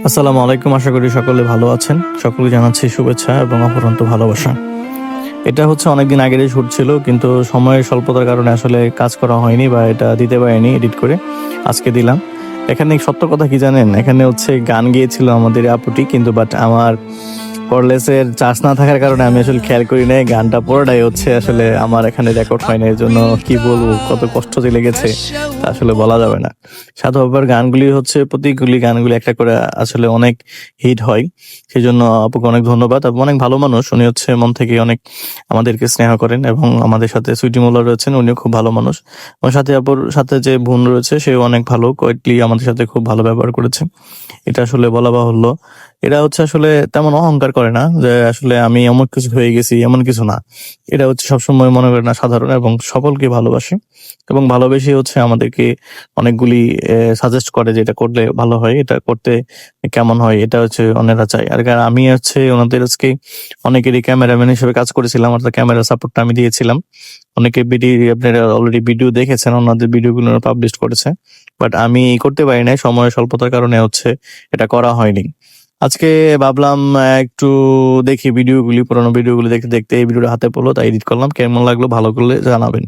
আসসালামু আলাইকুম, আশা করি সকলে ভালো আছেন। সকলকে জানাচ্ছি শুভেচ্ছা এবং অপরন্ত ভালোবাসা। এটা হচ্ছে অনেকদিন আগেরই শুট ছিল, কিন্তু সময়ের স্বল্পতার কারণে আসলে কাজ করা হয়নি বা এটা দিতে পারিনি এডিট করে। আজকে দিলাম। এখানে সত্য কথা কি জানেন, এখানে হচ্ছে গান গেয়েছিল আমাদের আপুটি, কিন্তু বাট আমার কর্ডলেসের চার্জ না থাকার কারণে আমি আসলে খেয়াল করি নাই। গানটা পুরোটাই হচ্ছে আসলে আমার এখানে রেকর্ড হয় না, এর জন্য কি বলবো, কত কষ্ট যে লেগেছে তা আসলে বলা যাবে না। সাধু বাবার গানগুলি হচ্ছে প্রতিগুলি গানগুলি একটা করে আসলে অনেক হিট হয়। সেই জন্য আপুকে অনেক ধন্যবাদ। আপু অনেক ভালো মানুষ, উনি হচ্ছে মন থেকে অনেক আমাদেরকে স্নেহ করেন এবং আমাদের সাথে সুইটি মোল্লা রয়েছেন, উনিও খুব ভালো মানুষ। এবং সাথে আপুর সাথে যে বোন রয়েছে সেও অনেক ভালো, কোয়েটলি আমাদের সাথে খুব ভালো ব্যবহার করেছে। এটা আসলে বলা বাহুল্য। এরা হচ্ছে আসলে তেমন অহংকার করে না যে আসলে আমি এমন কিছু হয়ে গেছি, এমন কিছু না। এটা হচ্ছে সবসময় মনে করে না সাধারণ এবং সকলকে ভালোবাসে এবং ভালোবেসে হচ্ছে আমাদেরকে অনেকগুলি সাজেস্ট করে যে এটা করলে ভালো হয়, এটা করতে কেমন হয়, এটা হচ্ছে অন্যরা চায়। আর আমি হচ্ছে ওনাদের আজকে অনেকেরই ক্যামেরাম্যান হিসেবে কাজ করেছিলাম, অর্থাৎ ক্যামেরা সাপোর্টটা আমি দিয়েছিলাম। অনেকে ভিডিও, আপনারা অলরেডি ভিডিও দেখেছেন, ওনাদের ভিডিওগুলো পাবলিশ করেছে। বাট আমি করতে পারি নাই, সময়ের স্বল্পতার কারণে হচ্ছে এটা করা হয়নি। আজকে ভাবলাম একটু দেখি ভিডিওগুলি, পুরোনো ভিডিওগুলি দেখতে দেখতে এই ভিডিওটা হাতে পড়লো, তাই এডিট করলাম। কেমন লাগলো ভালো করলে জানাবেন।